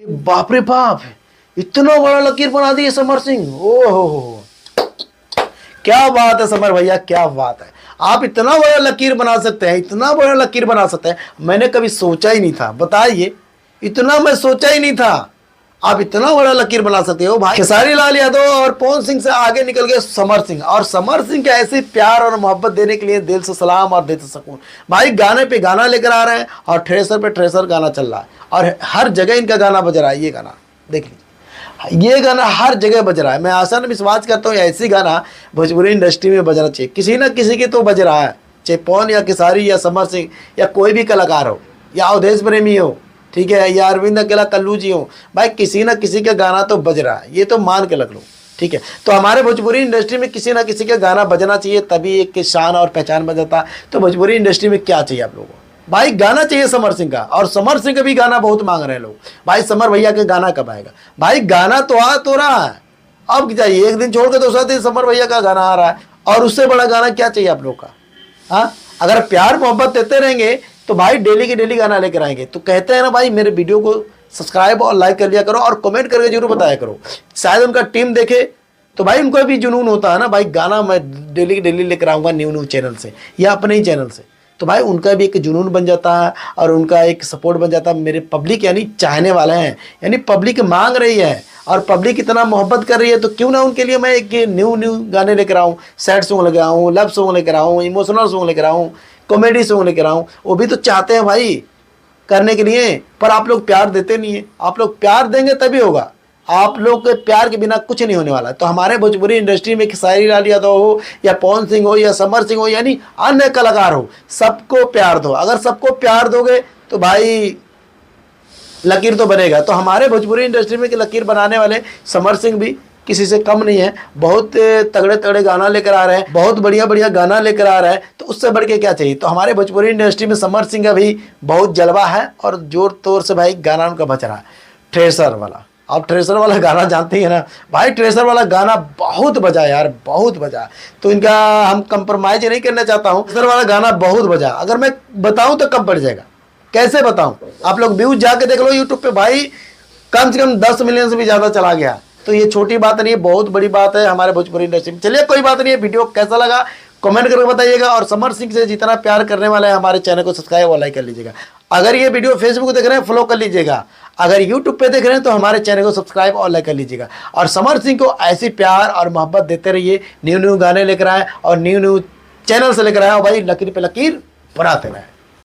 बाप रे बाप, इतना बड़ा लकीर बना दिए समर सिंह। ओहो, क्या बात है समर भैया, क्या बात है। आप इतना बड़ा लकीर बना सकते हैं, इतना बड़ा लकीर बना सकते हैं, मैंने कभी सोचा ही नहीं था। बताइए, इतना मैं सोचा ही नहीं था आप इतना बड़ा लकीर बना सकते हो भाई। खेसारी लाल यादव और पवन सिंह से आगे निकल गए समर सिंह, और समर सिंह के ऐसे प्यार और मोहब्बत देने के लिए दिल से सलाम और दिल से सुकून। भाई गाने पे गाना लेकर आ रहे हैं और थ्रेसर पे थ्रेसर गाना चल रहा है, और हर जगह इनका गाना बज रहा है। ये गाना देख लीजिए, ये गाना हर जगह बज रहा है। मैं आशा न विश्वास करता हूँ ऐसी गाना भोजपुरी इंडस्ट्री में बजना चाहिए, किसी न किसी के तो बज रहा है, चाहे पवन या खेसारी या समर सिंह या कोई भी कलाकार हो, या अवधेश प्रेमी हो, ठीक है, या अरविंद अकेला कल्लू जी हो, भाई किसी ना किसी का गाना तो बज रहा है, ये तो मान के लग लो। ठीक है, तो हमारे भोजपुरी इंडस्ट्री में किसी ना किसी का गाना बजना चाहिए, तभी एक शान और पहचान बन जाता है। तो भोजपुरी इंडस्ट्री में क्या चाहिए आप लोगों को? भाई गाना चाहिए समर सिंह का, और समर सिंह का भी गाना बहुत मांग रहे हैं लोग। भाई समर भैया का गाना कब आएगा? भाई गाना तो आ तो रहा है, अब चाहिए एक दिन छोड़ के दूसरा दिन समर भैया का गाना आ रहा है, और उससे बड़ा गाना क्या चाहिए आप लोग का? हाँ, अगर प्यार मोहब्बत देते रहेंगे तो भाई डेली के डेली गाना लेकर आएंगे। तो कहते हैं ना भाई, मेरे वीडियो को सब्सक्राइब और लाइक कर लिया करो, और कमेंट करके जरूर बताया करो। शायद उनका टीम देखे तो भाई उनको भी जुनून होता है ना, भाई गाना मैं डेली डेली लेकर आऊँगा न्यू चैनल से या अपने ही चैनल से, तो भाई उनका भी एक जुनून बन जाता है और उनका एक सपोर्ट बन जाता है। मेरे पब्लिक यानी चाहने वाले हैं, यानी पब्लिक मांग रही है और पब्लिक इतना मोहब्बत कर रही है, तो क्यों ना उनके लिए मैं एक न्यू गाने लेकर आऊँ, सैड सॉन्ग लेकर आऊँ, लव सॉन्ग लेकर आऊँ, इमोशनल सॉन्ग लेकर आऊँ, कॉमेडी सॉन्ग लेकर आऊँ। वो भी तो चाहते हैं भाई करने के लिए, पर आप लोग प्यार देते नहीं है। आप लोग प्यार देंगे तभी होगा, आप लोग के प्यार के बिना कुछ नहीं होने वाला। तो हमारे भोजपुरी इंडस्ट्री में खेसारी लाल यादव हो या पवन सिंह हो या समर सिंह हो, यानी अन्य कलाकार हो, सबको प्यार दो। अगर सबको प्यार दोगे तो भाई लकीर तो बनेगा। तो हमारे भोजपुरी इंडस्ट्री में लकीर बनाने वाले समर सिंह भी किसी से कम नहीं है, बहुत तगड़े तगड़े गाना लेकर आ रहे हैं, बहुत बढ़िया बढ़िया गाना लेकर आ रहा है, तो उससे बढ़ के क्या चाहिए। तो हमारे भोजपुरी इंडस्ट्री में समर सिंह का भी बहुत जलवा है, और जोर तोर से भाई गाना उनका बच रहा है, थ्रेसर वाला। आप थ्रेसर वाला गाना जानते हैं ना भाई, थ्रेसर वाला गाना बहुत बजा यार, बहुत बजा। तो इनका हम कंप्रोमाइज नहीं करना चाहता हूँ, थ्रेसर वाला गाना बहुत बजा। अगर मैं बताऊँ तो कब बढ़ जाएगा, कैसे बताऊँ? आप लोग व्यूज जाके देख लो यूट्यूब पे, भाई कम से कम 10 मिलियन से भी ज़्यादा चला गया। तो ये छोटी बात नहीं है, बहुत बड़ी बात है हमारे भोजपुरी इंडस्ट्री में। चलिए कोई बात नहीं है, वीडियो कैसा लगा कमेंट करके बताइएगा, और समर सिंह से जितना प्यार करने वाले हैं हमारे चैनल को सब्सक्राइब और लाइक कर लीजिएगा। अगर ये वीडियो फेसबुक देख रहे हैं फॉलो कर लीजिएगा, अगर यूट्यूब पे देख रहे हैं तो हमारे चैनल को सब्सक्राइब और लाइक कर लीजिएगा। और समर सिंह को ऐसी प्यार और मोहब्बत देते रहिए, न्यू गाने लेकर आए और न्यू चैनल से लेकर आए, और भाई लकीर पे लकीर बनाते रहे।